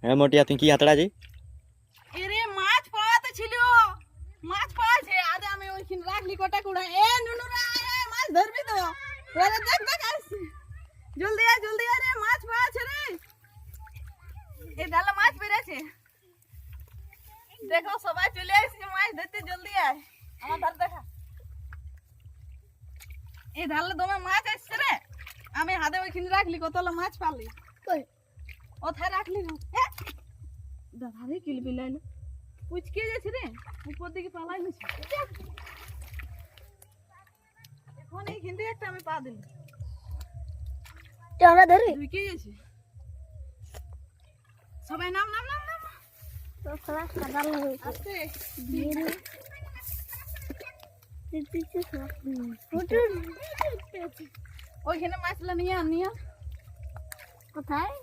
হ্যাঁ মোটিয়া তুই কি হাতড়া আছি? এরে মাছ পাওয়াতে ছিল, মাছ পাওয়াছে। আরে আমি ওইখানে রাখলি কটা কুড়া। এ নুনুরা আয় আয়, মাছ ধরবি তো? ওরে দেখ দেখ আসছে, জলদি আয় রে, মাছ পাওয়াছে রে। এই ডালে মাছ বেড়েছে, দেখো সবাই চলে আসছে মাছ ধরতে, জলদি আয়। আমার ধার দেখা, এই ধারে দমে মাছ আসছে রে। আমি হাতে ওইখানে রাখলি কতলা মাছ পালি, ওথায় রাখলি না। দাঁড়ারে কিলবি লাইলো পুচকে যাচ্ছে রে, উপর দিকে পালাই গেছে। এখন এইখান থেকে একটা আমি পা দিলাম, আমরা ধরি ঢুকে গেছে। সবাই নাম নাম নাম নাম তো খেলা সাদা লাগে আস্তে। কোথায় ওইখানে মাছলা নিয়ে আনিয়া কোথায়